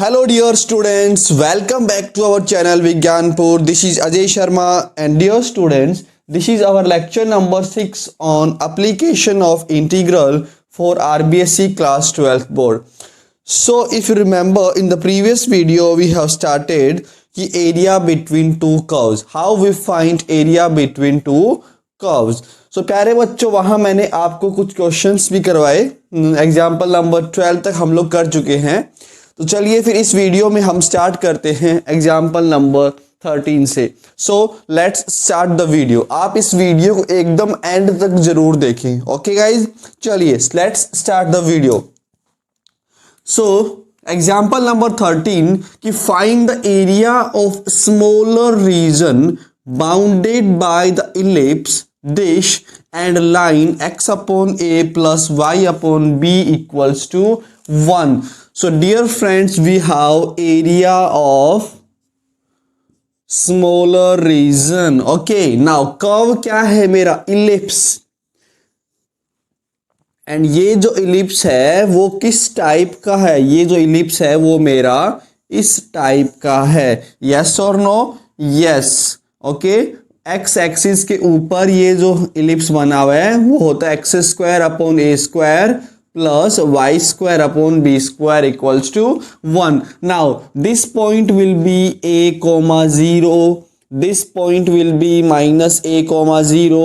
Hello dear students, welcome back to our channel Vigyanpur. This is Ajay Sharma and dear students, this is our lecture number 6 on application of integral for RBSc class 12th board. So if you remember in the previous video we have started the area between two curves. How we find area between two curves. So प्यारे बच्चों वहां मैंने आपको कुछ questions भी करवाए. Example number 12 तक हम लोग कर चुके हैं. तो चलिए फिर इस वीडियो में हम स्टार्ट करते हैं एग्जाम्पल नंबर 13 से. So let's start the video. आप इस वीडियो को एकदम एंड तक जरूर देखें. ओके गाइज, चलिए let's start the video. So example number 13 कि find the area of smaller reason bounded by the ellipse dish and line x upon a plus y upon b equals to 1. So dear friends, we have area of smaller region. Okay, now curve क्या है मेरा? ellipse. And ये जो ellipse है वो किस type का है? ये जो इलिप्स है वो मेरा इस टाइप का है. यस और no? Yes. Okay, x axis के ऊपर ये जो इलिप्स बना हुआ है वो होता है x square upon a square plus y square upon b square equals to 1. Now this point will be a comma 0, this point will be minus a comma 0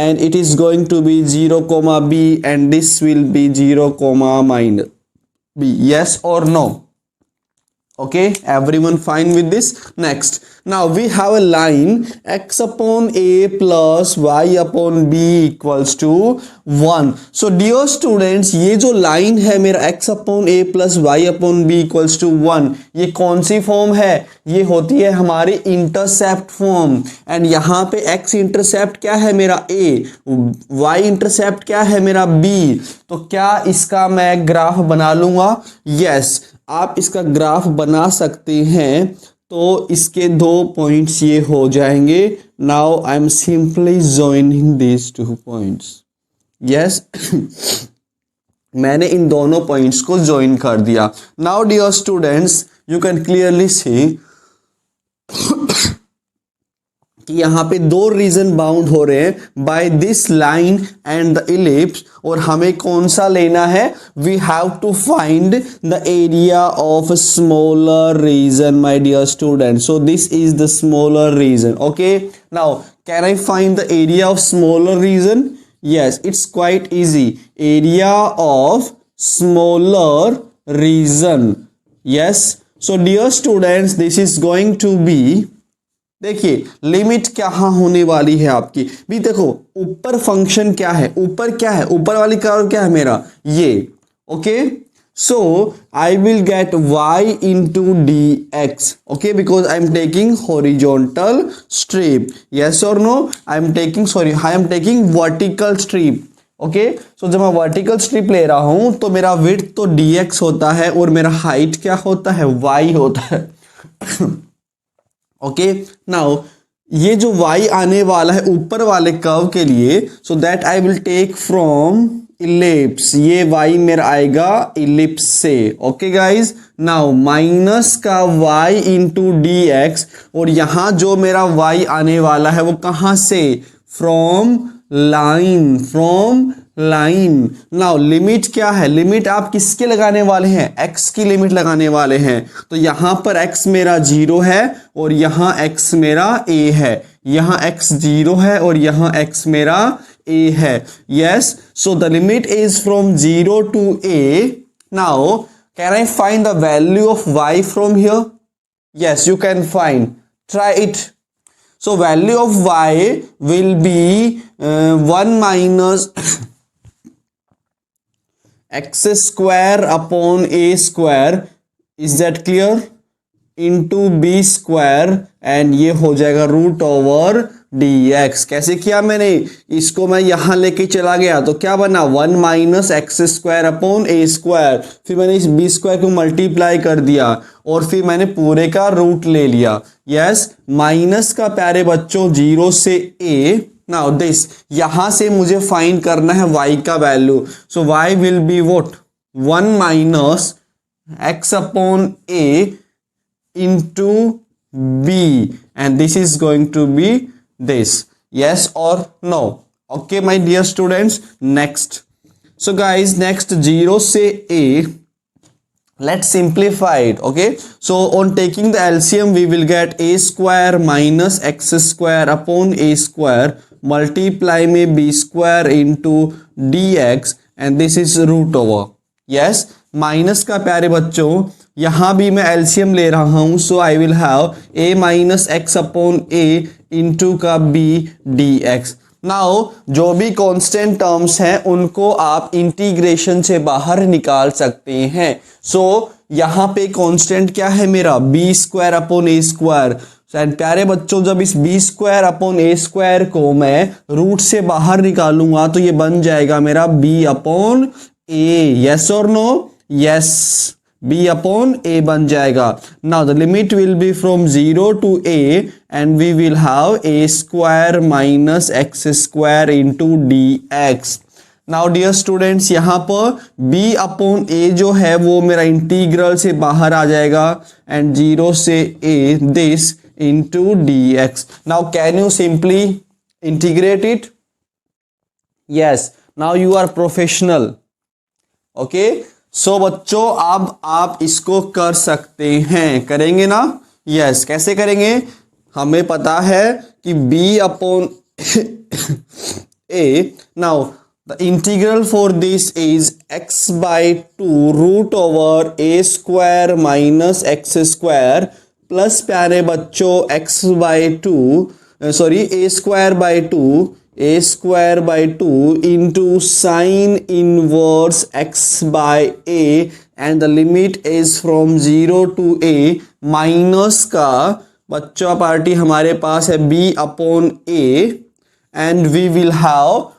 and it is going to be 0 comma b and this will be 0 comma minus b. Yes or no? Okay, everyone fine with this? Next, now we have a line x upon a plus y upon b equals to 1. So dear students, ये जो line है मेरा x upon a plus y upon b equals to 1, ये कौन सी form है? ये होती है हमारी इंटरसेप्ट फॉर्म. एंड यहाँ पे x इंटरसेप्ट क्या है मेरा a, y इंटरसेप्ट क्या है मेरा b. तो क्या इसका मैं ग्राफ बना लूंगा? यस, आप इसका ग्राफ बना सकते हैं. तो इसके दो पॉइंट्स ये हो जाएंगे. Now I am simply joining these two points. Yes, मैंने इन दोनों पॉइंट्स को ज्वाइन कर दिया. Now dear students, you can clearly see कि यहाँ पे दो रीजन बाउंड हो रहे हैं by this line and the ellipse. और हमें कौन सा लेना है? We have to find the area of smaller region my dear student. So this is the smaller region. Okay, now can I find the area of smaller region? Yes, it's quite easy. Area of smaller region. Yes, so dear students, this is going to be, देखिए limit क्या होने वाली है आपकी भी. देखो ऊपर function क्या है, ऊपर क्या है, ऊपर वाली कर्व क्या है मेरा? ये. Okay, so I will get y into dx. Okay, because I am taking horizontal strip. Yes और no? I am taking vertical strip. Okay, so जब मैं वर्टिकल स्ट्रिप ले रहा हूं तो मेरा विड्थ तो dx होता है और मेरा हाइट क्या होता है? y होता है. ओके, नाउ ये जो y आने वाला है ऊपर वाले कर्व के लिए, so that I will take from ellipse. ये y मेरा आएगा इलिप्स से. ओके गाइज, नाउ माइनस का y इंटू डी एक्स. और यहां जो मेरा y आने वाला है वो कहां से? From line. नाउ लिमिट क्या है? लिमिट आप किसके लगाने वाले हैं? x की लिमिट लगाने वाले हैं. तो यहां पर x मेरा 0 है और यहां x मेरा a है. यहां x 0 है और यहां x मेरा a है. Yes, so the limit is from 0 to a. Now can I find the value of y from here? Yes, you can find. Try it. So value of y will be 1 minus x square upon a square. Is that clear? Into b square and ये हो जाएगा root over dx. कैसे किया मैंने? इसको मैं यहां लेके चला गया तो क्या बना? 1 minus x square upon a square. फिर मैंने इस बी स्क्वायर को मल्टीप्लाई कर दिया और फिर मैंने पूरे का रूट ले लिया. यस, माइनस का प्यारे बच्चों 0 से a. नाउ दिस, यहां से मुझे फाइंड करना है y का value. So y will be what? 1 minus x upon a into b, and this is going to be this. Yes or no? Okay my dear students, next. So guys, next 0 से a, let's simplify it. Okay, so on taking the LCM we will get a square minus x square upon a square multiply में b square into dx, and this is root over. yes, minus का प्यारे बच्चों यहां भी मैं LCM ले रहा हूं, so I will have a minus x upon a into का b dx. नाउ जो भी कांस्टेंट टर्म्स हैं उनको आप इंटीग्रेशन से बाहर निकाल सकते हैं. सो यहाँ पे कांस्टेंट क्या है मेरा, b square upon a square. And प्यारे बच्चों जब इस b square upon a square को मैं रूट से बाहर निकालूंगा तो ये बन जाएगा मेरा बी अपॉन ए. यस और no? Yes, b upon a बन जाएगा. now the limit will be from 0 to a and we will have a square minus x square into dx. now dear students यहाँ पर b upon a जो है वो मेरा integral से बाहर आ जाएगा and 0 से a this into dx. now can you simply integrate it? yes, now you are professional. okay, सो बच्चों अब आप इसको कर सकते हैं, करेंगे ना? यस, कैसे करेंगे? हमें पता है कि b upon a. Now the integral for this is x by 2 root over a square minus x square plus प्यारे बच्चों x by 2 sorry a square by 2 a square by 2 into sine inverse x by a, and the limit is from 0 to a minus का बच्चों party हमारे पास है b upon a, and we will have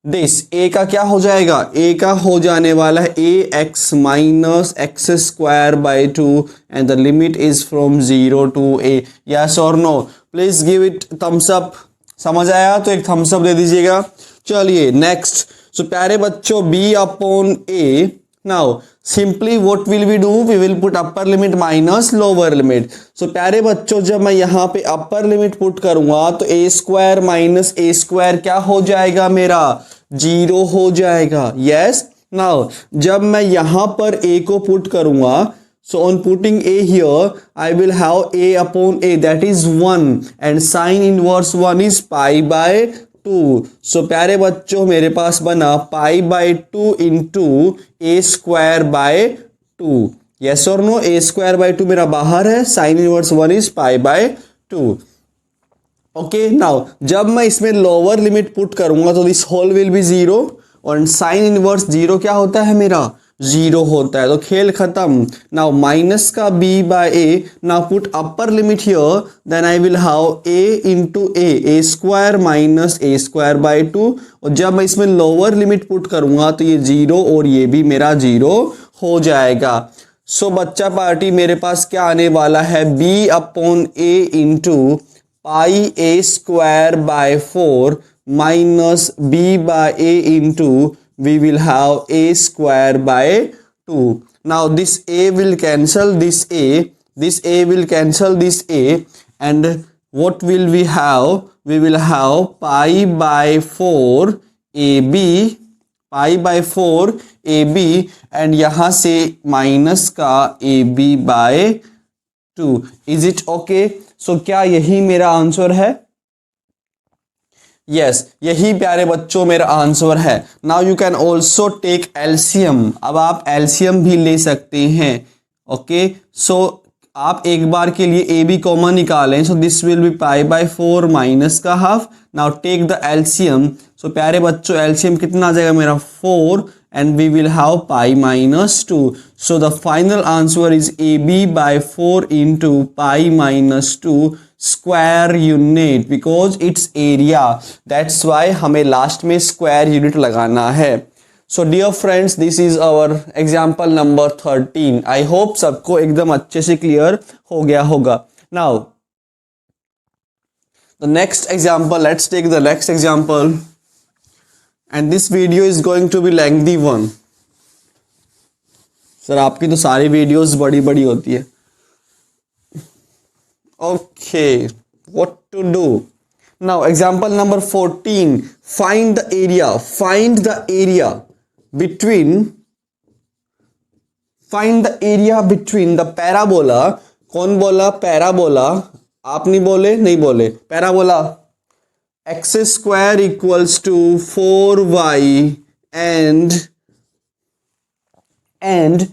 this. a का क्या हो जाएगा? a का हो जाने वाला है ax minus x square by 2 and the limit is from 0 to a. yes or no? please give it thumbs up. समझ आया तो एक थम्स अप दे दीजिएगा. चलिए नेक्स्ट. सो प्यारे बच्चों b upon a. Now simply what will we do, we will put upper limit minus lower limit. So प्यारे बच्चों जब मैं यहाँ पे अपर लिमिट पुट करूंगा तो a square minus a square क्या हो जाएगा मेरा? 0 हो जाएगा. यस. नाउ जब मैं यहाँ पर a को पुट करूंगा, so on putting a here I will have a upon a, that is 1, and sine inverse 1 is pi by 2. so प्यारे बच्चों मेरे पास बना pi by 2 into a square by 2. yes or no? a square by 2 मेरा बाहर है, sine inverse 1 is pi by 2. okay, now जब मैं इसमें लोअर लिमिट पुट करूंगा तो दिस होल विल बी 0 और साइन इनवर्स 0 क्या होता है मेरा? 0 होता है. तो खेल खत्म. नाउ माइनस का b by a. Now put upper limit here, then I will have a into a square minus a square by 2. और जब मैं इसमें लोअर लिमिट पुट करूंगा तो ये 0 और ये भी मेरा 0 हो जाएगा. सो बच्चा पार्टी मेरे पास क्या आने वाला है? b upon a into pi a square by 4 minus b by a into we will have a square by 2. now this a will cancel this a will cancel this a, and what will we have? we will have pi by 4 ab, pi by 4 ab, and यहाँ से minus का ab by 2. is it okay? so क्या यही मेरा answer है? Yes, यही प्यारे बच्चों मेरा आंसर है. Now you can also take LCM. अब आप एलसीएम भी ले सकते हैं. ओके, सो आप एक बार के लिए ए बी कॉमन निकालें. So this will be pi by 4 minus का half. Now take the LCM. So प्यारे बच्चों एलसीएम कितना आ जाएगा मेरा? 4, and we will have pi minus 2. so the final answer is ab by 4 into pi minus 2 square unit, because its area. that's why हमें last में square unit लगाना है. so dear friends, this is our example number 13. I hope सबको एकदम अच्छे से clear हो गया होगा. now the next example, let's take the next example, and this video is going to be lengthy one. Sir आपकी तो सारी वीडियोस बड़ी बड़ी होती है। Okay, what to do now? Example number 14, find the area, find the area between, find the area between the parabola. कौन बोला parabola? आप नहीं बोले, नहीं बोले। Parabola x square equals to 4y and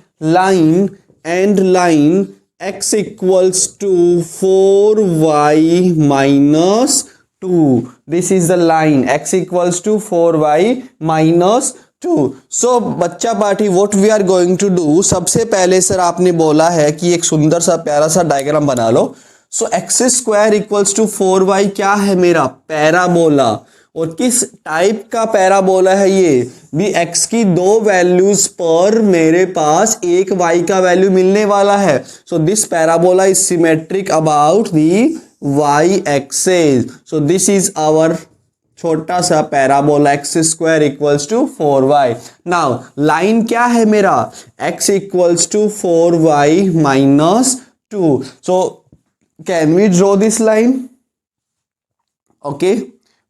line x equals to 4y minus 2. This is the line x equals to 4y minus 2. So बच्चा party what we are going to do, सबसे पहले sir आपने बोला है कि एक सुंदर सा प्यारा सा डायग्राम बना लो। So x square equals to 4y क्या है मेरा? पैराबोला। और किस टाइप का पैराबोला है ये? भी x की दो वैल्यूज पर मेरे पास एक y का वैल्यू मिलने वाला है। So this parabola is symmetric about the y axis. So this is our छोटा सा parabola x square equals to 4y। Now line क्या है मेरा? x equals to 4y minus 2। So can we draw this line? Okay,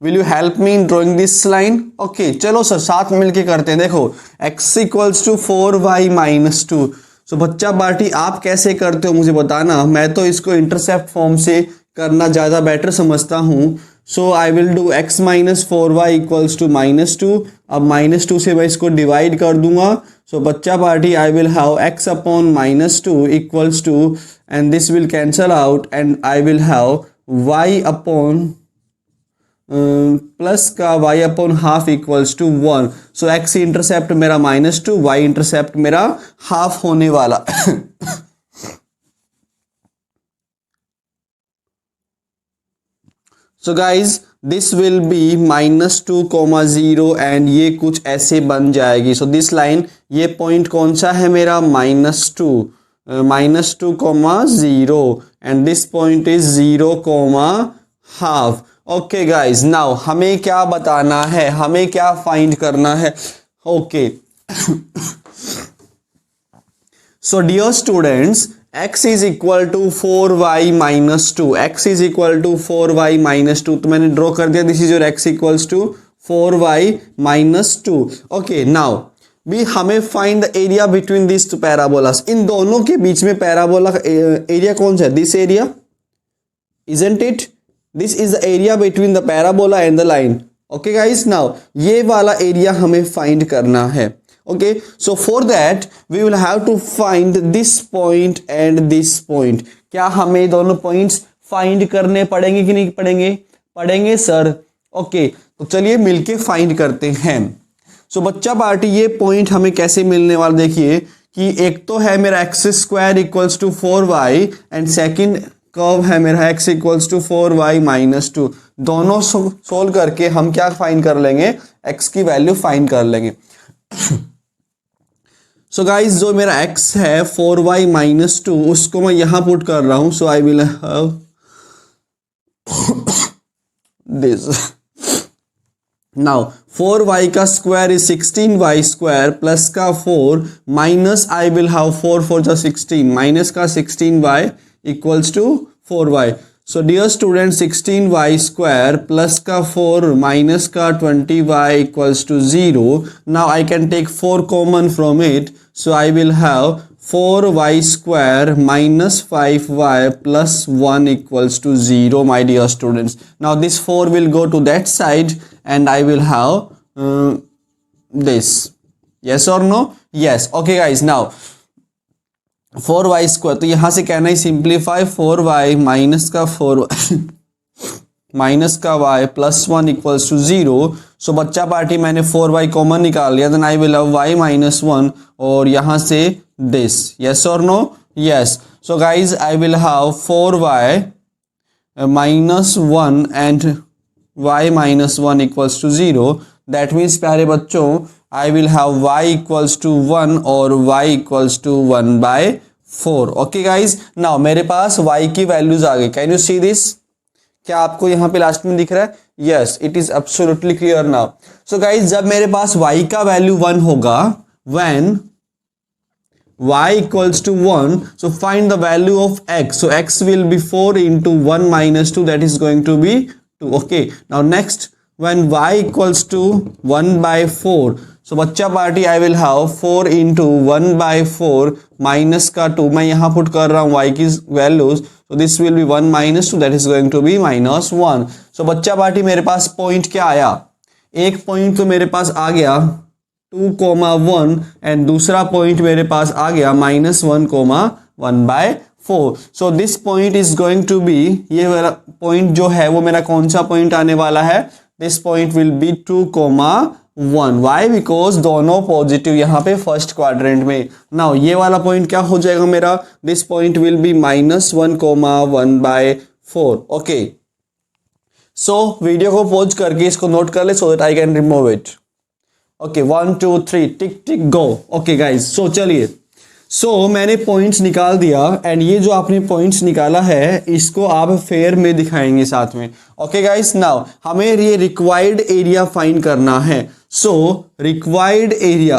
will you help me in drawing this line? Okay, चलो sir साथ मिलके करते हैं। देखो x equals to 4y minus 2। So बच्चा पार्टी आप कैसे करते हो मुझे बताना, मैं तो इसको इंटरसेप्ट फॉर्म से करना ज़्यादा बेटर समझता हूँ। So I will do x minus 4y equals to minus 2। अब माइनस 2 से मैं इसको डिवाइड कर दूंगा। सो बच्चा party I will have x upon minus 2 equals to, and this will cancel out, and I will have y upon plus का y upon half equals to 1। So x intercept मेरा minus 2, y intercept मेरा half होने वाला। So guys this will be minus 2 comma 0 and ये कुछ ऐसे बन जाएगी। सो दिस लाइन, ये पॉइंट कौन सा है मेरा? Minus 2 comma 0 and this point is 0 comma half. Okay guys, now हमें क्या बताना है, हमें क्या फाइंड करना है? Okay, so dear students, x is equal to 4y minus 2, x is equal to 4y minus 2, तो मैंने ड्रॉ कर दिया। This is your x equals to 4y minus 2। Okay, now भी हमें find the area between this two parabolas. इन दोनों के बीच में पैराबोला का एरिया कौन सा है? This area, isn't it? This is the area between the parabola and the line. Okay guys, now ये वाला एरिया हमें फाइंड करना है। Okay, so for that we will have to find this point and this point. क्या हमें दोनों points find करने पड़ेंगे कि नहीं पड़ेंगे? पड़ेंगे सर। ओके, तो चलिए मिलके फाइंड करते हैं। सो बच्चा पार्टी ये पॉइंट हमें कैसे मिलने वाला, देखिए कि एक तो है मेरा x square equals to 4y and second curve है मेरा x equals to 4y minus 2। दोनों सोल्व करके हम क्या फाइंड कर लेंगे? x की वैल्यू फाइंड कर लेंगे। सो गाइज जो मेरा x है 4y माइनस 2, उसको मैं यहां पुट कर रहा हूं। So I will have this. Now 4y का square is 16y square plus का 4 माइनस आई विल हैव 4 4 जा 16 माइनस का 16y equals to 4y। So dear student 16y square plus का 4 माइनस का 20y equals to 0। Now I can take 4 common from it. So I will have 4y square minus 5y plus 1 equals to 0, my dear students. Now this 4 will go to that side and I will have this. Yes or no? Yes. Okay guys, now 4y square, तो यहाँ से कहना ही simplify 4y minus का 4y minus का y plus 1 equals to 0। So बच्चा party मैंने 4y common निकाल लिया, then I will have y minus 1 और यहाँ से दिस। यस और no? Yes. So guys I will have 4y minus 1 and y minus 1 equals to 0। That means प्यारे बच्चों I will have y equals to 1 और y equals to 1/4। Okay guys, now मेरे पास y की वैल्यूज आ गई। Can you see this? क्या आपको यहाँ पे लास्ट में दिख रहा है? Yes, it is absolutely clear now. So guys जब मेरे पास y का वैल्यू 1 होगा, when y equals to 1, so find the value of x. So x will be 4 into 1 minus 2, that is going to be 2. Okay, now next, when y equals to 1 by 4, so बच्चा party I will have 4 into 1 by 4 minus का 2, मैं यहाँ put कर रहा हूँ y की values, so this will be 1 minus 2, that is going to be minus 1. so बच्चा party मेरे पास पॉइंट क्या आया, एक पॉइंट तो मेरे पास आ गया 2,1 एंड दूसरा पॉइंट मेरे पास आ गया -1,1 by 4. So this point is going to be, ये वाला पॉइंट जो है वो मेरा कौन सा पॉइंट आने वाला है, this point will be 2,1. Why, because दोनों पॉजिटिव यहाँ पे फर्स्ट क्वाड्रेंट में. नाउ ये वाला पॉइंट क्या हो जाएगा मेरा, this point will be -1,1 by 4. Okay, so video को पॉज करके इसको नोट कर ले so that I can remove it. Okay, 1 2 3 tick tick go. Okay guys, so चलिए, सो मैंने पॉइंट्स निकाल दिया एंड ये जो आपने पॉइंट्स निकाला है इसको आप फेयर में दिखाएंगे साथ में. ओके गाइज, नाउ हमें ये रिक्वायर्ड एरिया फाइंड करना है. सो रिक्वायर्ड एरिया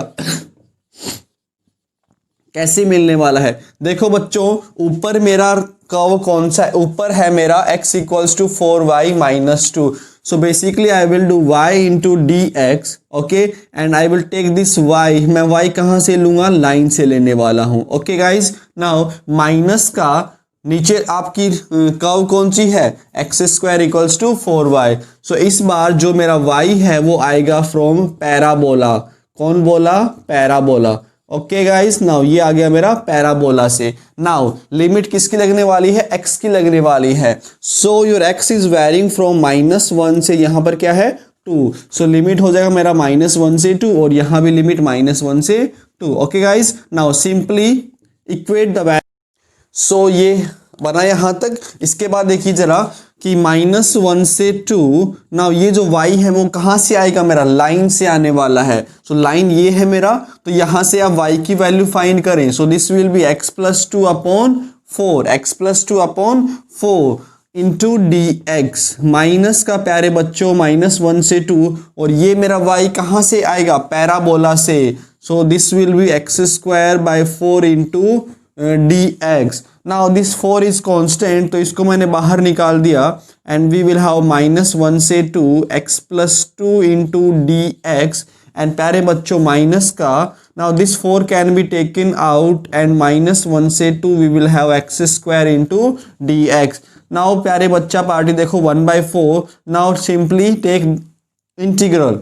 कैसे मिलने वाला है, देखो बच्चों, ऊपर मेरा कर्व कौन सा है, ऊपर है मेरा x equals to 4y minus 2. So basically I will do y into dx, okay, and I will take this y, मैं y कहाँ से लूँगा, लाइन से लेने वाला हूँ. ओके गाइज, नाउ माइनस का नीचे आपकी कर्व कौन सी है, x square equals to 4y. सो इस बार जो मेरा y है वो आएगा फ्रॉम पैराबोला. कौन बोला, पैराबोला. ओके गाइस, नाउ ये आ गया मेरा पैराबोला से. नाउ लिमिट किसकी लगने वाली है, x की लगने वाली है. So your x is varying from -1 से यहाँ पर क्या है 2. सो लिमिट हो जाएगा मेरा -1 से 2 और यहाँ भी लिमिट -1 से 2. Okay guys, now simply equate the value. So ये बना यहाँ तक. इसके बाद देखिए जरा कि -1 से 2, नाउ ये जो y है वो कहाँ से आएगा, मेरा लाइन से आने वाला है. सो लाइन ये है मेरा, तो यहाँ से आप y की वैल्यू फाइंड करें. सो this will B x + 2 upon 4, x + 2 upon 4 into dx. Minus का प्यारे बच्चों -1 से 2 और ये मेरा y कहाँ से आएगा, पैराबोला से. So this will B x² by 4 into dx. Now this 4 is constant, तो इसको मैंने बाहर निकाल दिया एंड वी विल हैव -1 से 2 x + 2 इंटू dx. एंड प्यारे बच्चों माइनस का, now this 4 can be taken out and -1 से 2 we will have x² into dx. Now प्यारे बच्चा पार्टी देखो 1/4. Now simply take integral.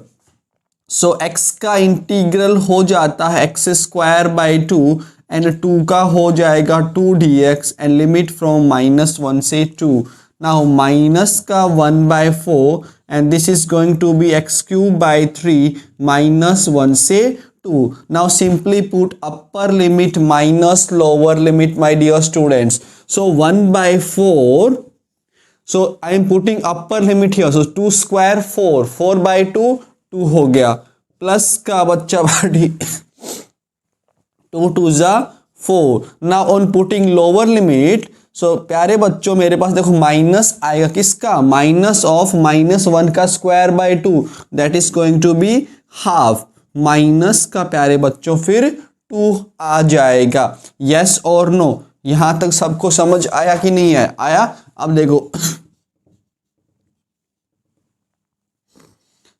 So x का इंटीग्रल हो जाता है x² by 2 एंड 2 का हो जाएगा 2 dx एंड लिमिट फ्रॉम -1 से 2. नाउ माइनस का 1/4 and this is going to be x³ by 3 -1 से 2. Now simply put upper limit minus lower limit my dear students. So 1/4, so I am putting upper limit here, so 2 square 4, 4/2 2 हो गया, plus का बच्चा party 2 2 जा 4. Now on putting lower limit, so प्यारे बच्चों मेरे पास देखो माइनस आएगा किसका, माइनस ऑफ -1 का square by 2, that is going to be half. Minus का प्यारे बच्चों फिर 2 आ जाएगा. यस और नो, यहां तक सबको समझ आया कि नहीं है, आया. अब देखो,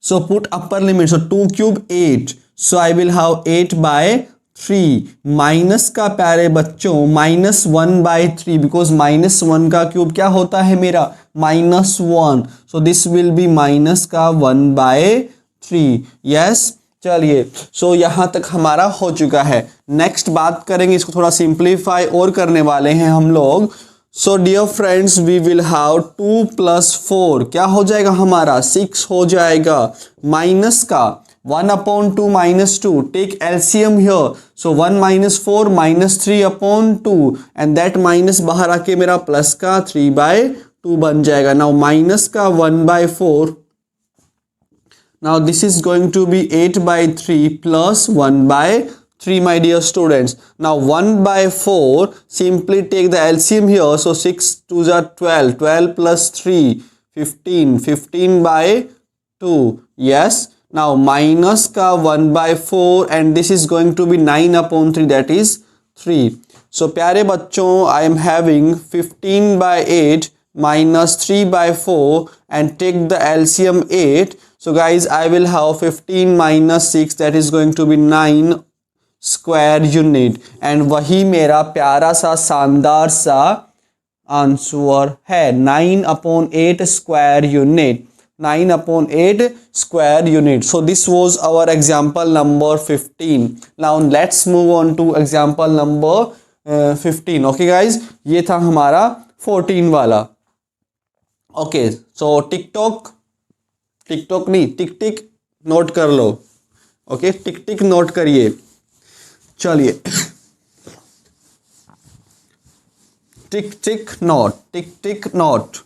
so put upper limit, so 2 cube 8, so I will have 8/3 minus का प्यारे बच्चों -1/3 बिकॉज -1 का क्यूब क्या होता है मेरा -1. सो दिस विल बी माइनस का 1/3. यस, चलिए, सो यहाँ तक हमारा हो चुका है. नेक्स्ट बात करेंगे, इसको थोड़ा सिंप्लीफाई और करने वाले हैं हम लोग. So dear friends, we will have 2 + 4 क्या हो जाएगा हमारा 6 हो जाएगा. माइनस का 1/2 -2, take LCM here. So 1 - 4 -3/2 and that minus बाहर आके मेरा प्लस का 3/2 बन जाएगा. नाउ माइनस का 1/4, now this is going to be 8/3 plus 1/3 my dear students. Now 1/4, simply take the LCM here, so 6 2s are 12, 12 plus 3 15, 15/2. yes. Now minus का 1/4 and this is going to be 9/3, that is 3. So प्यारे बच्चों, I am having 15/8 minus 3/4 and take the LCM 8. So guys, I will have 15 minus 6, that is going to be 9 square unit. And वही मेरा प्यारा सा शानदार सा answer है, 9/8 square unit. 9/8 square unit. So this was our example number 15. Now let's move on to example number 15. Okay guys, ये था हमारा 14 वाला. Okay, so टिकटॉक नहीं, टिक टिक नोट कर लो. ओके, टिक टिक नोट करिए. चलिए, टिक टिक नोट.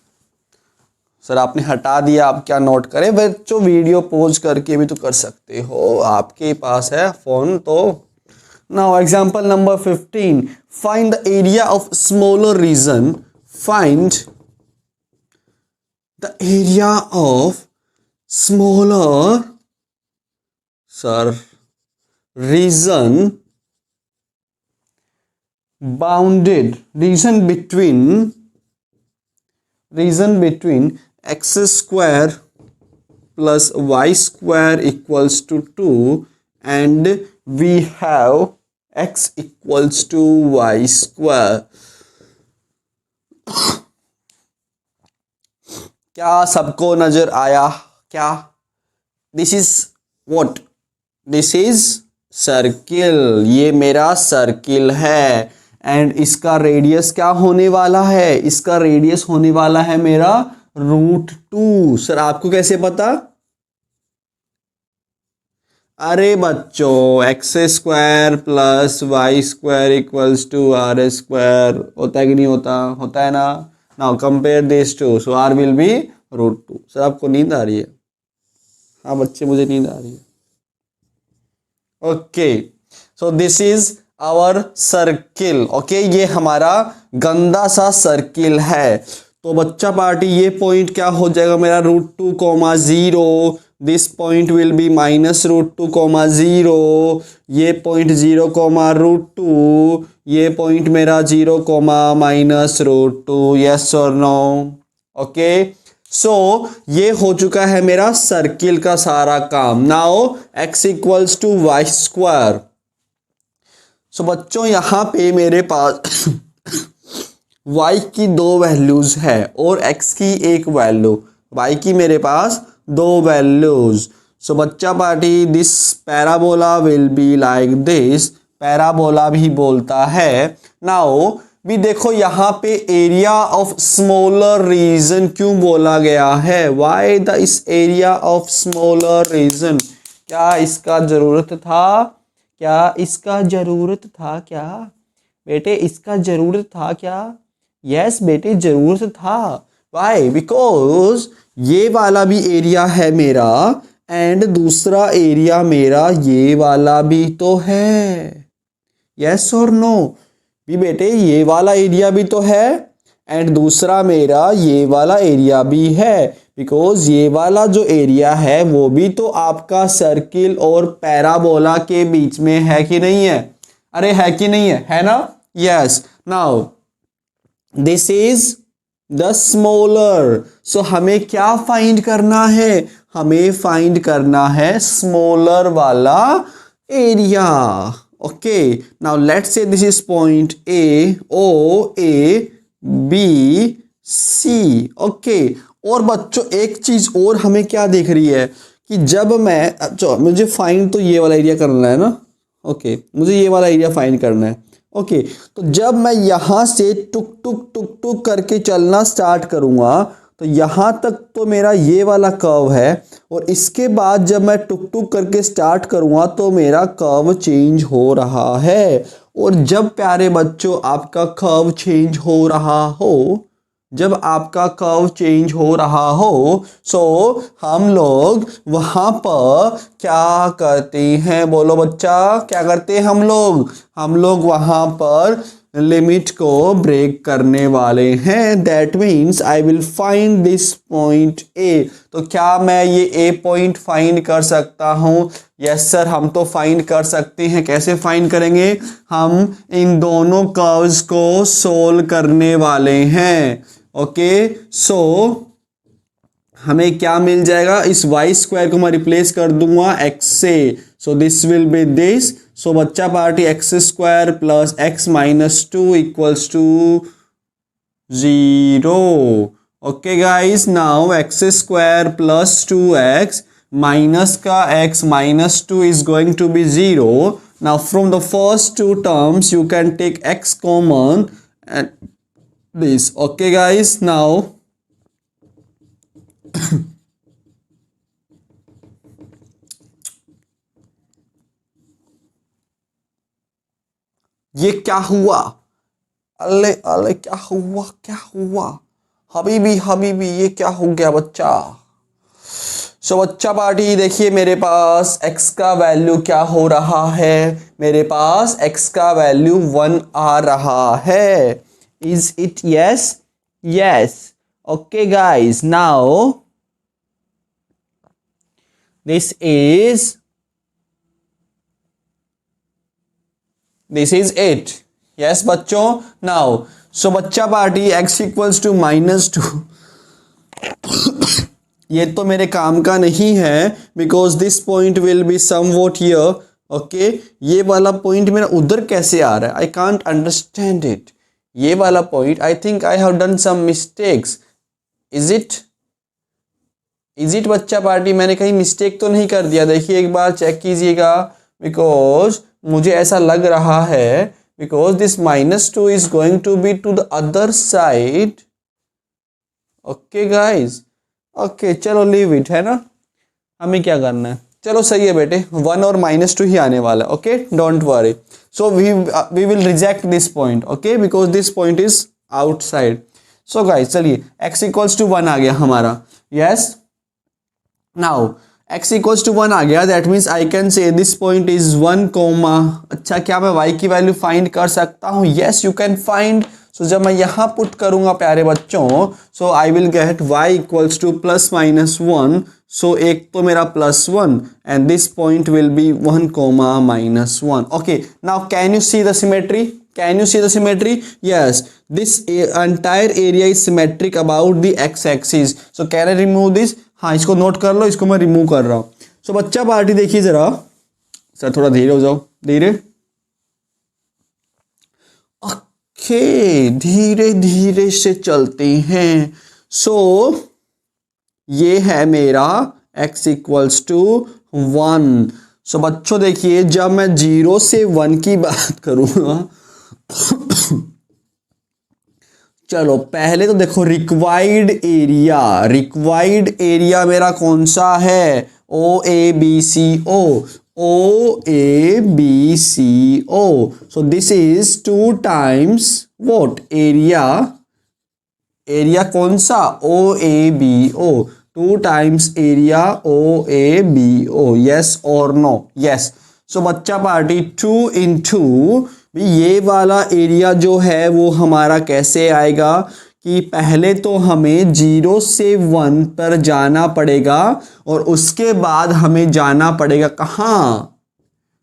सर आपने हटा दिया, आप क्या नोट करें? बच्चों वीडियो पॉज करके भी तो कर सकते हो, आपके पास है फोन तो. Now example number 15. Find the area of smaller region. Find the area of smaller region bounded region between x square plus y square equals to 2 and we have x equals to y square. क्या सबको नजर आया क्या? This is what? This is circle. ये मेरा circle है and इसका radius क्या होने वाला है? इसका रेडियस होने वाला है मेरा √2. सर आपको कैसे पता? अरे बच्चों, x square plus y square equals to r square होता है कि नहीं होता? होता है ना. Now compare this to, so r will be √2. Sir आपको नींद आ रही है? हाँ बच्चे, मुझे नींद आ रही है. Okay, so this is our circle. Okay, ये हमारा गंदा सा सर्किल है. तो बच्चा पार्टी, ये पॉइंट क्या हो जाएगा मेरा? √2, 0. This point will be minus √2, 0. ये पॉइंट 0, √2. ये पॉइंट मेरा 0, -√2. यस और नो? ओके, सो ये हो चुका है मेरा सर्किल का सारा काम. Now x equals to y square. So बच्चों, यहां पे मेरे पास y की 2 वैल्यूज है और x की 1 वैल्यू. y की मेरे पास 2 वैल्यूज. सो बच्चा party, this parabola will be like this. Parabola भी बोलता है. नाउ भी देखो, यहाँ पे एरिया ऑफ स्मॉलर रीजन क्यों बोला गया है? वाई द इस एरिया ऑफ स्मॉलर रीजन? क्या इसका जरूरत था? क्या बेटे, इसका जरूरत था क्या? यस बेटे, जरूरत था. वाई? बिकॉज ये वाला भी एरिया है मेरा एंड दूसरा एरिया मेरा ये वाला भी तो है. यस और नो? भी बेटे, ये वाला एरिया भी तो है एंड दूसरा मेरा ये वाला एरिया भी है. बिकॉज ये वाला जो एरिया है वो भी तो आपका सर्किल और पैराबोला के बीच में है कि नहीं है? अरे है कि नहीं है? है ना? Yes. Now this is the smaller. So हमें क्या फाइंड करना है? हमें फाइंड करना है स्मॉलर वाला area. Okay, now let's say this is point A, O, A, B, C. Okay, और बच्चों एक चीज और हमें क्या दिख रही है कि जब मैं, अच्छा मुझे फाइंड तो ये वाला एरिया करना है ना. ओके, मुझे ये वाला एरिया फाइंड करना है. ओके, तो जब मैं यहाँ से टुक टुक करके चलना स्टार्ट करूँगा तो यहाँ तक तो मेरा ये वाला कर्व है और इसके बाद जब मैं टुक टुक करके स्टार्ट करूँगा तो मेरा कर्व चेंज हो रहा है. और जब प्यारे बच्चों आपका कर्व चेंज हो रहा हो, सो हम लोग वहाँ पर क्या करते हैं? बोलो बच्चा, क्या करते हैं हम लोग वहाँ पर लिमिट को ब्रेक करने वाले हैं। That means I will find this point A. तो क्या मैं ये ए पॉइंट फाइंड कर सकता हूँ? यस सर, हम तो फाइंड कर सकते हैं। कैसे फाइंड करेंगे? हम इन दोनों कर्व्स को सोल्व करने वाले हैं। ओके, सो हमें क्या मिल जाएगा? इस वाई स्क्वायर को मैं रिप्लेस कर दूंगा एक्स से। So this will be this. So बच्चा party x square plus x minus two equals to 0। Okay guys, now x square plus 2x minus का x माइनस 2 is going to be 0. Now from the first two terms you can take x common and this. Okay guys, now ये क्या हुआ? अल्ले अल्ले, क्या हुआ? क्या हुआ? हबीबी हबीबी, ये क्या हो गया बच्चा? सो बच्चा पार्टी देखिए, मेरे पास x का वैल्यू क्या हो रहा है? मेरे पास x का वैल्यू 1 आ रहा है। Is it yes? Yes. Okay guys, now this is it. Yes बच्चों, नाउ सो बच्चा पार्टी x इक्वल्स टू -2 ये तो मेरे काम का नहीं है, because this point will be somewhat here. Okay, ये वाला पॉइंट मेरा उधर कैसे आ रहा है? I can't understand it. ये वाला point, I think I have done some mistakes. Is it बच्चा पार्टी? मैंने कहीं मिस्टेक तो नहीं कर दिया? देखिए एक बार चेक कीजिएगा, बिकॉज मुझे ऐसा लग रहा है, because this -2 is going to be to the other side. Okay guys, okay चलो लीव इट, है ना, हमें क्या करना है। चलो सही है बेटे, 1 और -2 ही आने वाला है। Okay, don't worry. So we will reject this point, okay, because this point is outside. So guys चलिए, x इक्वल्स टू 1 आ गया हमारा। Yes, now x equals to 1 आ गया, that means I can say this point is 1 comma. अच्छा, क्या मैं y की वैल्यू फाइंड कर सकता हूँ? Yes, you can find. So जब मैं यहाँ पुट करूंगा प्यारे बच्चों, so I will get y equals to +-1। So एक तो मेरा +1 and this point will be 1 comma -1। Okay, now can you see the symmetry? Can you see the symmetry? Yes, this entire area is symmetric about the x-axis. So can I remove this? हाँ, इसको note कर लो, इसको मैं remove कर रहा हूँ। सो बच्चा party देखिए जरा, सर थोड़ा धीरे हो जाओ, धीरे। ओके, धीरे धीरे से चलते हैं। सो ये है मेरा x इक्वल्स टू 1। सो बच्चों देखिए, जब मैं 0 से 1 की बात करूँगा, चलो पहले तो देखो रिक्वायर्ड एरिया मेरा कौन सा है? OABCO। So this is 2 times what? Area कौन सा? OABO। 2 times area OABO। Yes और नो? यस। सो बच्चा पार्टी 2 इंटू ये वाला एरिया जो है वो हमारा कैसे आएगा कि पहले तो हमें 0 से 1 पर जाना पड़ेगा और उसके बाद हमें जाना पड़ेगा कहाँ?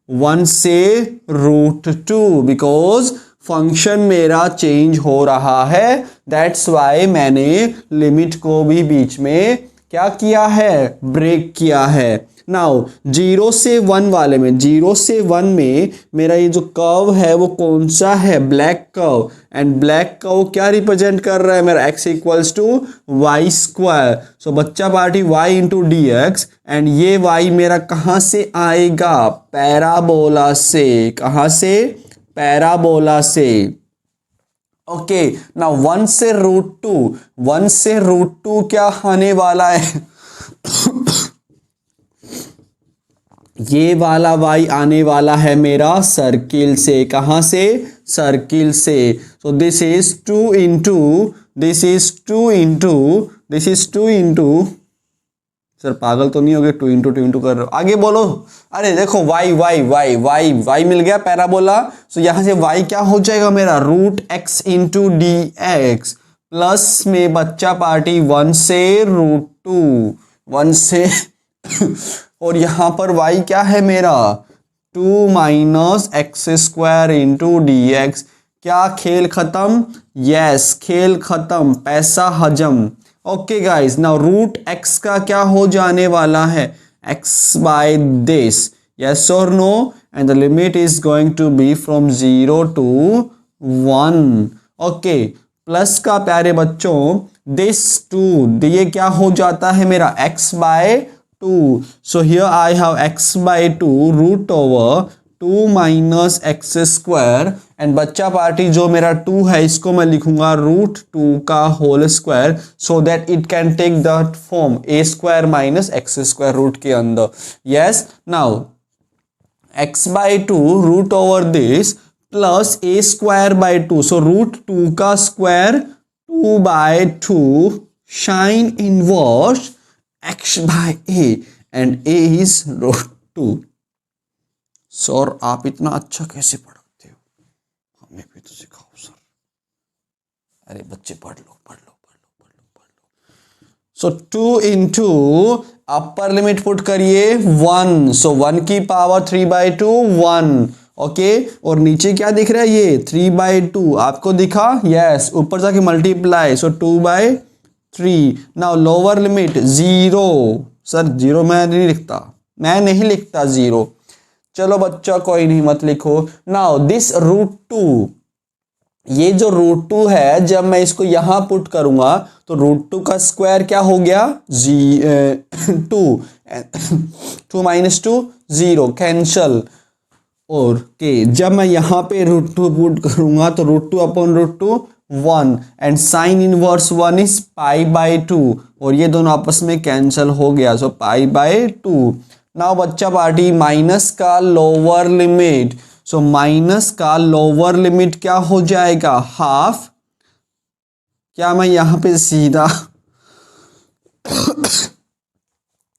1 से √2, बिकॉज फंक्शन मेरा चेंज हो रहा है। दैट्स वाई मैंने लिमिट को भी बीच में क्या किया है? ब्रेक किया है। नाउ 0 से 1 वाले में, 0 से 1 में मेरा ये जो कर्व है वो कौन सा है? Black curve. And black curve क्या रिप्रेजेंट कर रहा है मेरा? x equals to y square. So बच्चा party y into dx, and ये y मेरा कहाँ से आएगा? पैराबोला से। कहाँ से? पैराबोला से। ओके, नाउ 1 से √2, 1 से √2 क्या आने वाला है? ये वाला y आने वाला है मेरा सर्किल से। कहाँ से? सर्किल से। So this is 2 into sir पागल तो नहीं हो गए, 2 into 2 कर रहे हो, आगे बोलो। अरे देखो y y y y y मिल गया पैराबोला। सो यहाँ से y क्या हो जाएगा मेरा, √x into d x, plus में बच्चा पार्टी 1 से √2, 1 से और यहाँ पर y क्या है मेरा 2 minus x square into d x. क्या खेल खत्म, यस खेल खत्म, पैसा हजम। ओके गाइस, नाउ √x का क्या हो जाने वाला है, x बाय दिस, यस और no, and the limit is going to be from 0 to 1। Okay, plus का प्यारे बच्चों दिस 2, ये क्या हो जाता है मेरा x by 2। So here I have x by 2 √2 minus x square, and बच्चा पार्टी जो मेरा 2 है इसको मैं लिखूंगा √2 का whole square, so that it can take the form a square minus x square root के अंदर। Yes, now x by 2 root over this plus a square by 2, so √2 का square 2 by 2 sine inverse x bye a, and a is √2। Sir आप इतना अच्छा कैसे पढ़ाते हो, हमें भी तो सिखाओ सर। अरे बच्चे पढ़ लो पढ़ लो पढ़ लो पढ़ लो पढ़ लो। सो 2 इंटू अपर लिमिट पुट करिए 1, सो 1 की पावर 3 बाई 2 1। ओके, और नीचे क्या दिख रहा है ये 3 बाई 2 आपको दिखा, यस ऊपर जाके multiply, so 2 by 3। Now lower limit 0, sir 0 मैं नहीं लिखता 0। चलो बच्चा कोई नहीं मत लिखो। नाउ दिस √2, ये जो √2 है जब मैं इसको यहां पुट करूंगा तो √2 का स्क्वायर क्या हो गया 2 माइनस 2 0 कैंसल, और के जब मैं यहाँ पे √2 पुट करूंगा तो √2 upon √2 1, and sign inverse 1 is pi by 2, और ये दोनों आपस में कैंसल हो गया, सो पाई बाय 2। नाउ बच्चा पार्टी माइनस का लोअर लिमिट, सो माइनस का लोअर लिमिट क्या हो जाएगा हाफ। क्या मैं यहां पे सीधा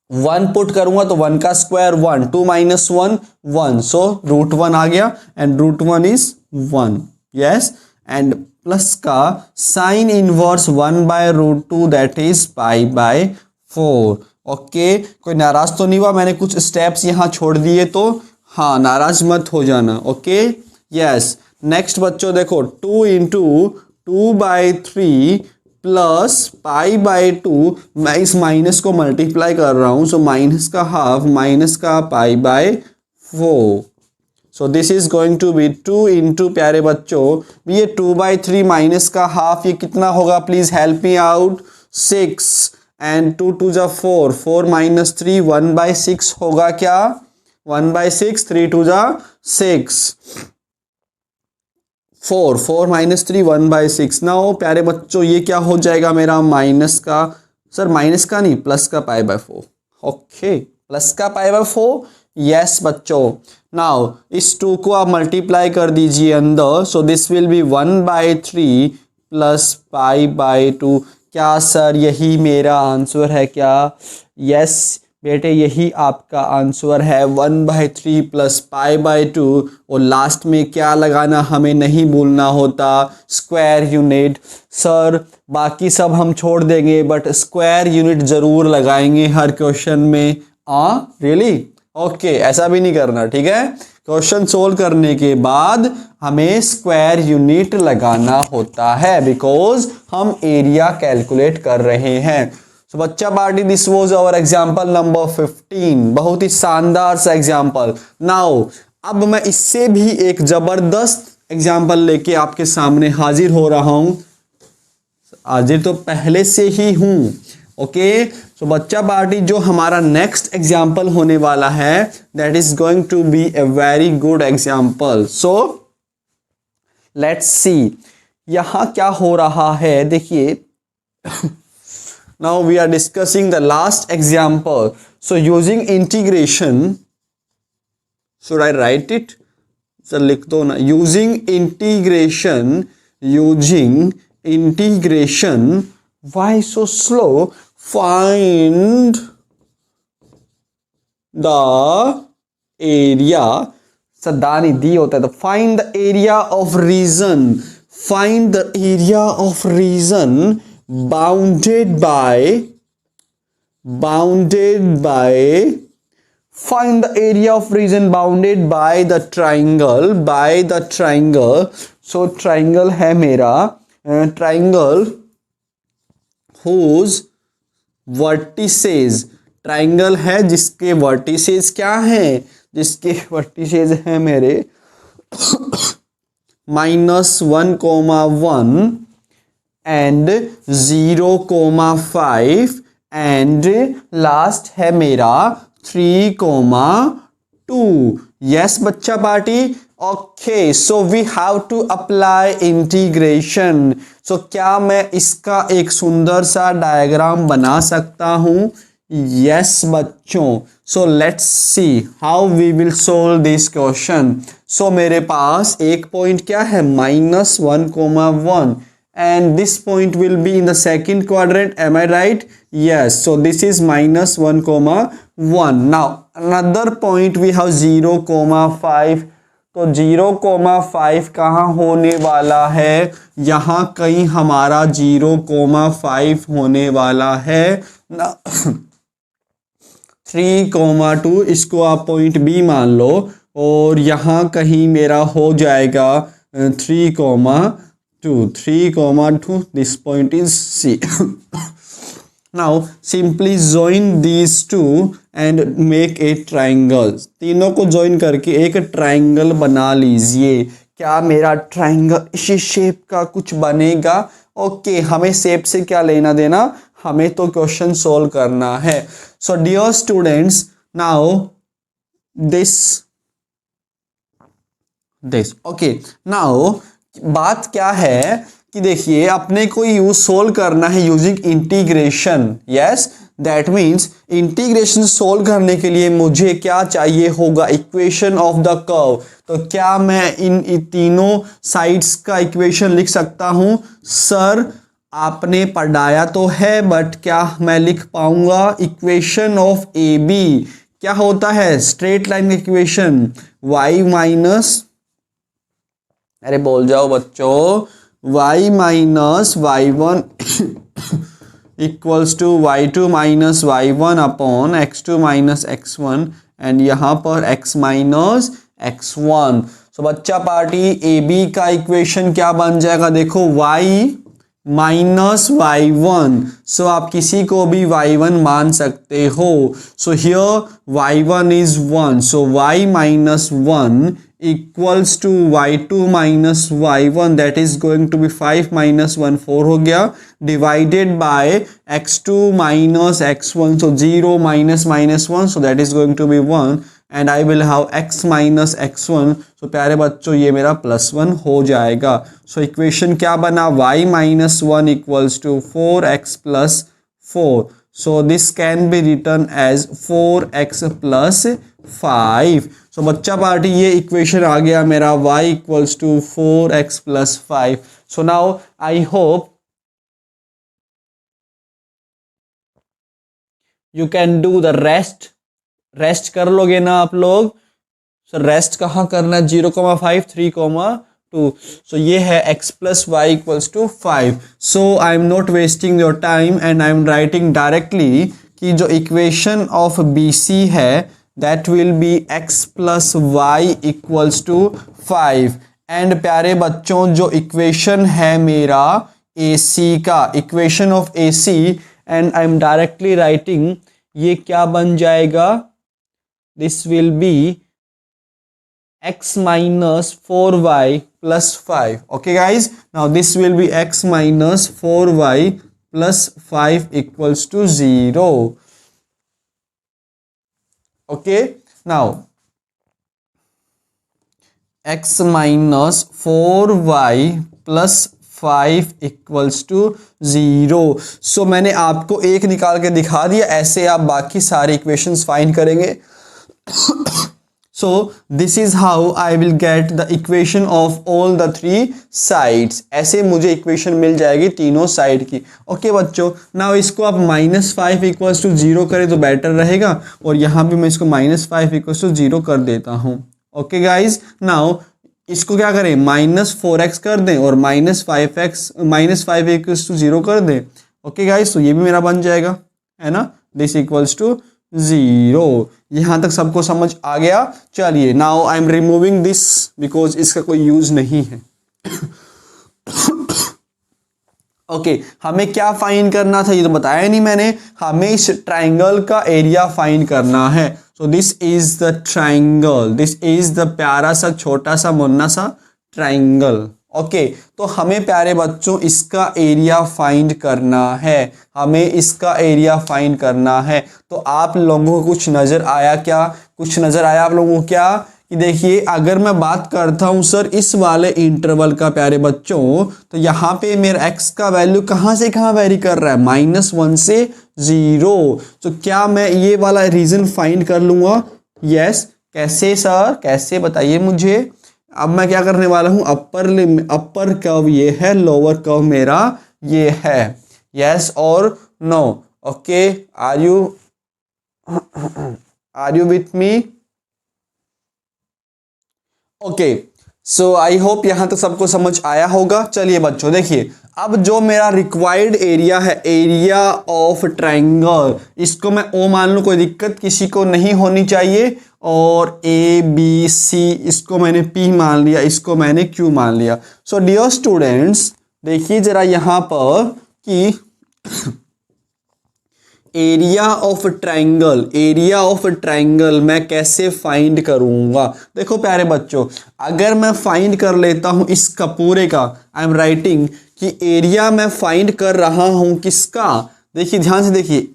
1 पुट करूंगा तो 1 का स्क्वायर 1, 2 माइनस 1 1, सो √1 आ गया, and √1 is 1, yes, and plus का sine inverse 1 by √2 that is pi by 4। Okay, कोई नाराज तो नहीं हुआ, मैंने कुछ स्टेप्स यहाँ छोड़ दिए तो हाँ नाराज मत हो जाना। ओके, यस, नेक्स्ट बच्चों देखो 2 into 2 by 3 plus pi by 2, मैं इस माइनस को मल्टीप्लाई कर रहा हूँ, सो माइनस का हाफ माइनस का pi by 4, so this is going to be 2 into प्यारे बच्चों ये 2 बाई 3 माइनस का हाफ, ये कितना होगा please help me out, 6, and 2 2 जा 4, 4 माइनस 3 1 बाई 6 होगा क्या 1 बाई 6, 3 2 जा 6, 4 4 माइनस 3 1 बाई 6। ना हो प्यारे बच्चों ये क्या हो जाएगा मेरा माइनस का, सर माइनस का नहीं प्लस का पाई बाय 4। ओके, प्लस का पाई बाय 4, यस बच्चों। नाउ इस 2 को आप मल्टीप्लाई कर दीजिए अंदर, सो this will be 1 by 3 plus pi by 2। क्या सर यही मेरा आंसर है क्या, यस बेटे यही आपका आंसर है 1 बाई 3 प्लस पाई बाय 2, और लास्ट में क्या लगाना हमें नहीं भूलना होता, स्क्वायर यूनिट। सर बाकी सब हम छोड़ देंगे बट स्क्वायर यूनिट जरूर लगाएंगे हर क्वेश्चन में। रियली ओके, ऐसा भी नहीं करना, ठीक है, क्वेश्चन सोल्व करने के बाद हमें स्क्वायर यूनिट लगाना होता है बिकॉज हम एरिया कैलकुलेट कर रहे हैं। So, बच्चा party this was our example number 15, बहुत ही शानदार सा एग्जाम्पल। नाउ अब मैं इससे भी एक जबरदस्त एग्जाम्पल लेके आपके सामने हाजिर हो रहा हूं, हाजिर तो पहले से ही हूं। ओके, सो बच्चा पार्टी जो हमारा नेक्स्ट एग्जाम्पल होने वाला है that is going to be a very good example. So let's see यहां क्या हो रहा है, देखिए now we are discussing the last example. So using integration, should I write it? Sir लिख दो ना, using integration, why so slow, find the area, सदानी दी होता है तो find the area of region, find the area of region bounded by find the area of region bounded by the triangle, so triangle है मेरा triangle whose vertices, triangle है जिसके vertices क्या हैं, जिसके vertices हैं मेरे -1,1 and 0,5 and last है मेरा 3,2. yes बच्चा party. Okay so we have to apply integration. So क्या मैं इसका एक सुंदर सा डायग्राम बना सकता हूं? यस बच्चों. So let's see how we will solve this question. So मेरे पास एक पॉइंट क्या है -1,1 and this point will be in the second quadrant. Am I right? Yes. So this is -1,1. Now another point we have 0,5. तो 0,5 कहाँ होने वाला है? यहाँ कहीं हमारा 0,5 होने वाला है ना. 3,2 इसको आप पॉइंट बी मान लो और यहाँ कहीं मेरा हो जाएगा 3,2. This point is C. Now simply join these two and make a triangle. तीनों को join करके एक ट्राइंगल बना लीजिए. क्या मेरा ट्राइंगल इसी शेप का कुछ बनेगा? ओके हमें शेप से क्या लेना देना, हमें तो क्वेश्चन सोल्व करना है. So dear students now this okay now बात क्या है कि देखिए अपने को यूज सोल्व करना है using integration. Yes that means integration solve करने के लिए मुझे क्या चाहिए होगा? Equation of the curve. तो क्या मैं इन तीनों साइड्स का इक्वेशन लिख सकता हूं? सर आपने पढ़ाया तो है बट क्या मैं लिख पाऊंगा? इक्वेशन ऑफ ए बी क्या होता है? Straight line equation y minus, अरे बोल जाओ बच्चों, y minus y1 equals to y2 minus y1 upon x2 minus x1 and यहाँ पर x माइनस x1. सो बच्चा पार्टी ए बी का इक्वेशन क्या बन जाएगा? देखो y माइनस y1. सो आप किसी को भी y1 मान सकते हो. So here y1 is 1. So y minus 1 equals to y2 minus y1 that is going to be 5 minus 1 4 हो गया divided by x2 minus x1. so 0 minus minus 1 so that is going to be 1 and I will have x minus x1. so प्यारे बच्चों ये मेरा +1 हो जाएगा. so equation क्या बना? y minus 1 equals to 4x plus 4. so this can be written as 4x plus 5. so बच्चा party ये इक्वेशन आ गया मेरा y equals to 4x plus 5. so now I hope you can do the rest. Rest कर लोगे ना आप लोग? So rest कहाँ करना है? 0,5 3,2. सो ये है x plus y equals to 5. So I am not wasting your time and I am writing directly कि जो इक्वेशन ऑफ BC है that will be x plus y equals to 5. And प्यारे बच्चों जो इक्वेशन है मेरा AC का, equation of AC and I am directly writing ये क्या बन जाएगा? This will B x minus 4y plus 5. okay guys, now this will be x minus 4y plus 5 equals to 0. okay, now x minus 4y plus 5 equals to 0. सो मैंने आपको एक निकाल के दिखा दिया, ऐसे आप बाकी सारे इक्वेशंस फाइंड करेंगे. So this is how I will get the equation of all the three sides. ऐसे मुझे इक्वेशन मिल जाएगी तीनों साइड की. ओके बच्चों, नाउ इसको आप -5 इक्वल्स टू 0 करें तो बेटर रहेगा, और यहाँ पे मैं इसको -5 इक्वल्स टू 0 कर देता हूँ. ओके गाइज, नाउ इसको क्या करें, -4x कर दें और -5 इक्वल्स टू 0 कर दें. ओके गाइज, तो ये भी मेरा बन जाएगा, है ना, दिस इक्वल्स टू 0. यहां तक सबको समझ आ गया. चलिए, now I am removing this because इसका कोई यूज नहीं है. ओके, हमें क्या फाइंड करना था ये तो बताया नहीं मैंने. हमें इस ट्राइंगल का एरिया फाइंड करना है. So this is the triangle, this is the प्यारा सा छोटा सा मुन्ना सा ट्राइंगल. ओके, तो हमें प्यारे बच्चों इसका एरिया फाइंड करना है, हमें इसका एरिया फाइंड करना है. तो आप लोगों को कुछ नज़र आया क्या, कुछ नज़र आया आप लोगों को क्या, कि देखिए अगर मैं बात करता हूँ सर इस वाले इंटरवल का प्यारे बच्चों, तो यहाँ पे मेरा x का वैल्यू कहाँ से कहाँ वेरी कर रहा है, -1 से 0. तो क्या मैं ये वाला रीजन फाइंड कर लूँगा? यस. कैसे सर, कैसे बताइए मुझे. अब मैं क्या करने वाला हूं, अपर कर्व ये है, लोअर कर्व मेरा ये है. यस और no. Okay, are you with me? Okay, so I hope यहां तक सबको समझ आया होगा. चलिए बच्चों देखिए, अब जो मेरा रिक्वायर्ड एरिया है, एरिया ऑफ ट्राइंगल, इसको मैं ओ मान लूँ, कोई दिक्कत किसी को नहीं होनी चाहिए. और ABC इसको मैंने P मान लिया, इसको मैंने Q मान लिया. सो डियर स्टूडेंट्स, देखिए जरा यहाँ पर कि area of triangle, area of triangle मैं कैसे फाइंड करूंगा. देखो प्यारे बच्चों, अगर मैं फाइंड कर लेता हूं इसका पूरे का, आई एम राइटिंग कि एरिया मैं फाइंड कर रहा हूं किसका. देखिए ध्यान से देखिए,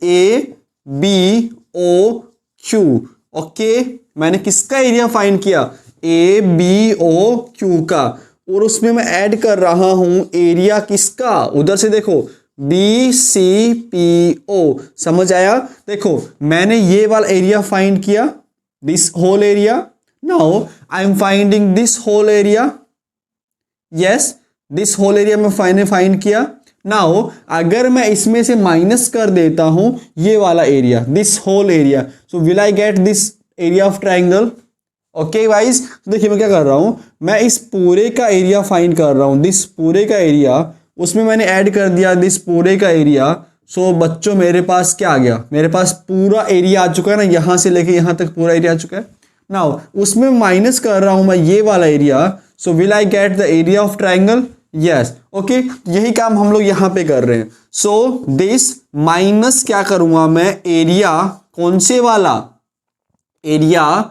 ABOQ. ओके, मैंने किसका एरिया फाइंड किया, ABOQ का, और उसमें मैं ऐड कर रहा हूं एरिया किसका, उधर से देखो BCPO. समझ आया? देखो मैंने ये वाला एरिया फाइंड किया, this whole area. Now I am finding this whole area. Yes, this whole area में फाइंड किया. नाउ अगर मैं इसमें से माइनस कर देता हूं ये वाला area, this whole area, so will I get this area of triangle. Okay guys, देखिए मैं क्या कर रहा हूं, मैं इस पूरे का एरिया फाइंड कर रहा हूं, दिस पूरे का एरिया, उसमें मैंने ऐड कर दिया दिस पूरे का एरिया. सो बच्चों मेरे पास क्या आ गया, मेरे पास पूरा एरिया आ चुका है ना, यहां से लेके यहां तक पूरा एरिया आ चुका है. नाउ उसमें माइनस कर रहा हूं मैं ये वाला area, so will I get the area of triangle. Yes. Okay, यही काम हम लोग यहां पे कर रहे हैं. सो दिस माइनस क्या करूंगा मैं, एरिया कौन से वाला, area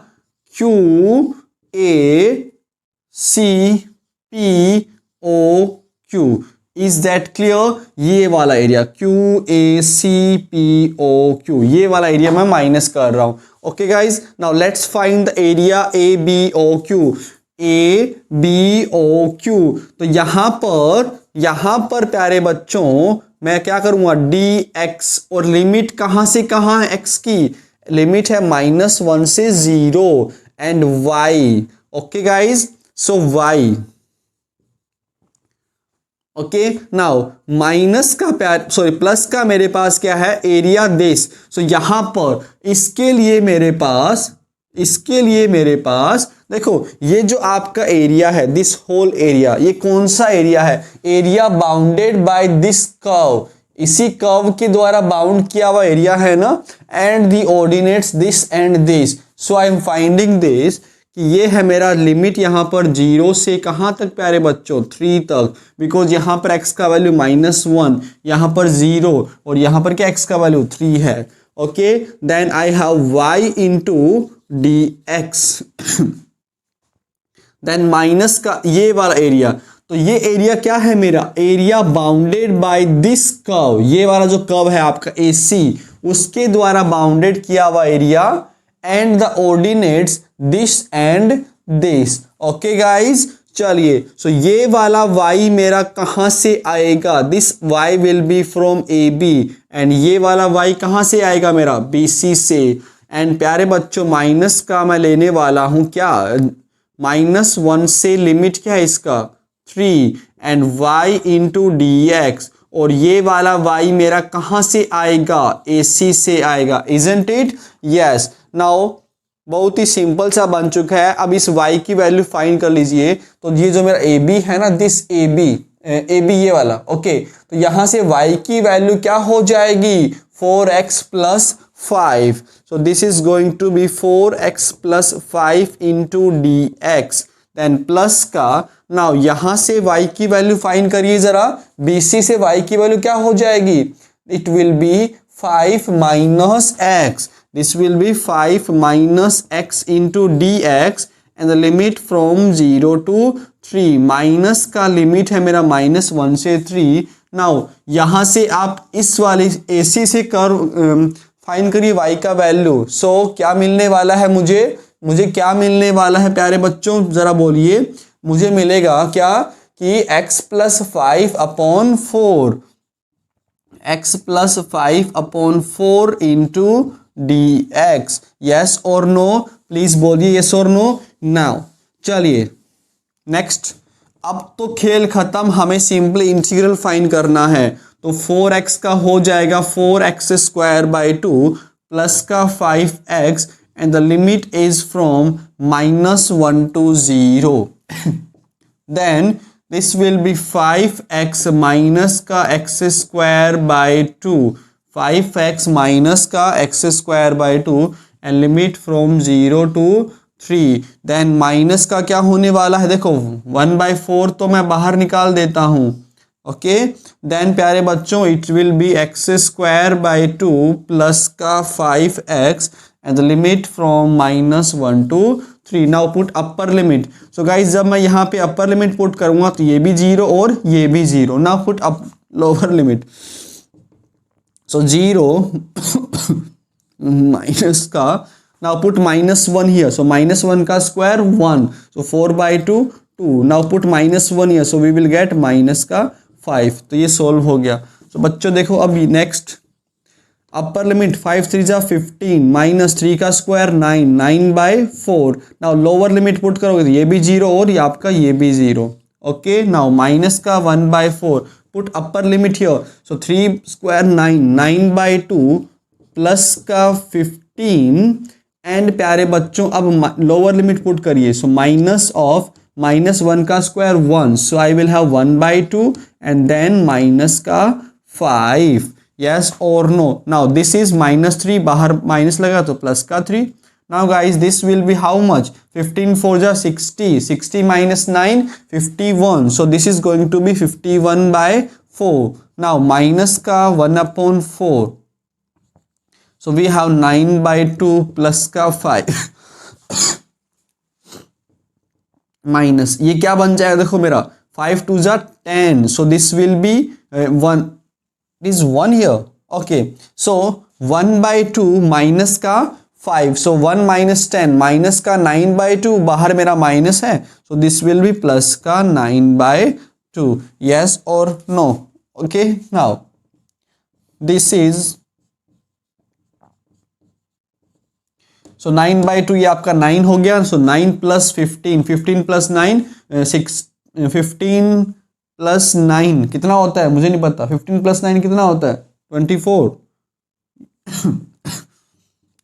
QACPOQ. Is that clear? ये वाला एरिया QACPOQ, ये वाला एरिया मैं माइनस कर रहा हूं. Okay guys, now let's find the area ABOQ. ABOQ, तो यहां पर प्यारे बच्चों मैं क्या करूंगा, dx, और लिमिट कहां से कहां है, x की लिमिट है -1 से 0, and y. Okay guys, so y. Okay, now minus का प्लस का मेरे पास क्या है, एरिया दिस. सो यहां पर इसके लिए मेरे पास देखो, ये जो आपका एरिया है, दिस होल एरिया, ये कौन सा एरिया है, area bounded by this curve, इसी कर्व के द्वारा बाउंड किया हुआ एरिया है ना, and the ordinates this and this. So I am finding this कि ये है मेरा लिमिट यहाँ पर 0 से कहाँ तक प्यारे बच्चों, 3 तक, बिकॉज यहाँ पर x का वैल्यू -1, यहाँ पर 0, और यहाँ पर क्या x का वैल्यू 3 है. Okay, then I have y into dx. Then minus का ये वाला एरिया, तो ये एरिया क्या है मेरा, area bounded by this curve, ये वाला जो कर्व है आपका AC, उसके द्वारा बाउंडेड किया हुआ area, and the ordinates this and this. Okay guys, चलिए, सो ये वाला y मेरा कहां से आएगा, this y will be from AB, and ये वाला y कहां से आएगा मेरा, BC से, एंड प्यारे बच्चों माइनस का मैं लेने वाला हूं क्या, -1 से लिमिट क्या है इसका 3 and y into d x, और ये वाला y मेरा कहां से आएगा, AC से आएगा, इजंट इट, यस। नाउ बहुत ही सिंपल सा बन चुका है। अब इस y की वैल्यू फाइंड कर लीजिए। तो ये जो मेरा AB है ना, दिस AB ये वाला, ओके, तो यहां से y की वैल्यू क्या हो जाएगी 4x plus 5। So this is going to be 4x plus 5 into d x, then plus का, नाउ यहां से y की वैल्यू फाइंड करिए जरा, BC से y की वैल्यू क्या हो जाएगी, it will be 5 minus x, this will be 5 minus x into dx and the limit from 0 to 3, minus का लिमिट है मेरा -1 से 3। नाउ यहां से आप इस वाली AC से कर फाइंड करिए y का वैल्यू। सो क्या मिलने वाला है मुझे क्या मिलने वाला है प्यारे बच्चों, जरा बोलिए, मुझे मिलेगा क्या कि x plus 5 upon 4, x plus 5 upon 4 into d x, yes और नो, प्लीज बोलिए यस और नो। नाउ चलिए नेक्स्ट, अब तो खेल खत्म, हमें सिंपली इंटीग्रल फाइंड करना है। तो 4x का हो जाएगा 4x स्क्वायर बाई 2 प्लस का 5x and the limit is from -1 to 0 then this will be 5x minus का x square by 2, 5x minus का x square by 2 and limit from 0 to 3, then minus का क्या होने वाला है, देखो 1/4 तो मैं बाहर निकाल देता हूं, ओके, देन प्यारे बच्चों it will be x square by 2 plus का 5x and the limit from -1 to 3। Now put upper limit. So guys जब मैं यहाँ पे अपर लिमिट पुट करूंगा तो ये भी 0 और ये भी 0। Now put up lower limit. So 0 minus का, नाउ पुट -1 हियर, सो -1 का square 1, so 4/2 2। Now put -1 here, so we will get minus का 5। तो ये सोल्व हो गया। सो बच्चों देखो अब नेक्स्ट अपर लिमिट 5 3 जा 15 माइनस 3 का square 9, 9/4। Now lower limit put करोगे तो ये भी 0 और ये आपका ये भी 0, ओके। नाउ माइनस का 1/4 put upper limit here, so 3 square 9, 9/2 plus का 15 एंड प्यारे बच्चों अब लोअर लिमिट पुट करिए, सो माइनस ऑफ -1 का square 1, so I will have 1/2 and then minus का 5, यस और नो। नाउ दिस इज -3, बाहर माइनस लगा तो प्लस का 3। Now guys this will B how much, 15 4 जा 60, 60 minus 9 51, so this is going to be 51/4। now minus का 1/4, so we have 9/2 plus का 5 minus ये क्या बन जाएगा, देखो मेरा 5 2 जा 10, so this will be 1, it is 1 here, okay। so 1/2 minus का 5, so 1 minus 10 माइनस का 9/2, बाहर मेरा माइनस है, so this will be plus का 9/2, yes or no, okay। now this is, so 9/2 ये आपका 9 हो गया, so 9 plus 15, 15 plus 9 6, 15 प्लस 9 कितना होता है मुझे नहीं पता, 15 प्लस 9 कितना होता है 24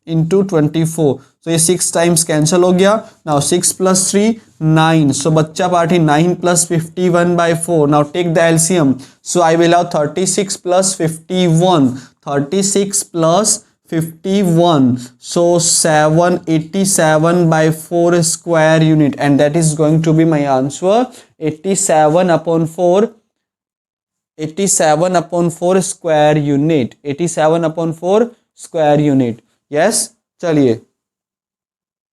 इंटू 24, so ये 6 टाइम्स कैंसिल हो गया। नाउ 6 plus 3 9, so बच्चा party 9 plus 51/4। Now take the LCM, so I will have 36 plus 51, 36 plus 51, so 787/4 square unit, and that is going to be my answer, 87/4, 87/4 square unit, 87/4 square unit, yes। चलिए,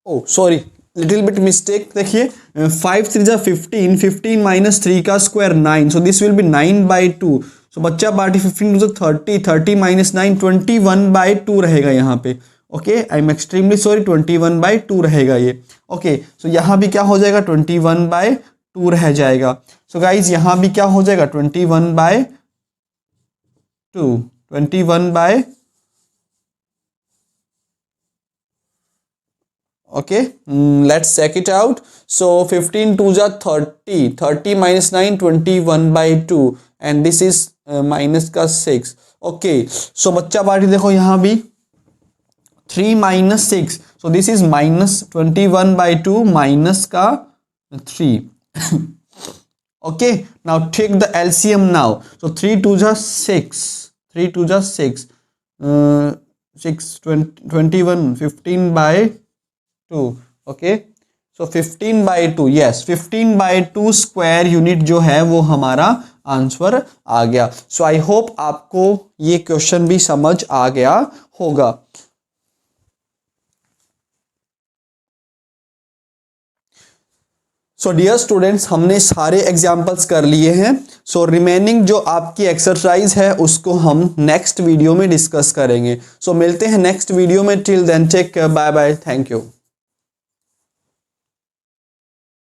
ओ sorry little bit mistake, देखिए 5 3 जा 15, 15 minus 3 का square 9, so this will be 9/2, so बच्चा party 15 to 30, 30 minus 9 21/2 रहेगा यहाँ पे, okay. I am extremely sorry, 21/2 रहेगा ये, ओके। सो यहाँ भी क्या हो जाएगा 21/2 रह जाएगा। सो गाइज यहाँ भी क्या हो जाएगा 21/2, 21/2 Okay, let's check it out. So 15 2 जा 30, 30 minus 9 21/2 and this is minus का 6. Okay, so बच्चा पार्टी देखो यहाँ भी 3 minus 6, so this is minus 21/2 minus का 3. Okay, now take the LCM now. So 3 2 जा 6, 3 2 जा 6, 6 21 15/2. Okay, so 15/2, yes 15/2 square unit जो है वो हमारा आंसर आ गया. सो आई होप आपको ये क्वेश्चन भी समझ आ गया होगा. सो डियर स्टूडेंट्स, हमने सारे एग्जाम्पल्स कर लिए हैं. सो रिमेनिंग जो आपकी एक्सरसाइज है उसको हम नेक्स्ट वीडियो में डिस्कस करेंगे. सो मिलते हैं नेक्स्ट वीडियो में. Till then take care, bye bye, thank you.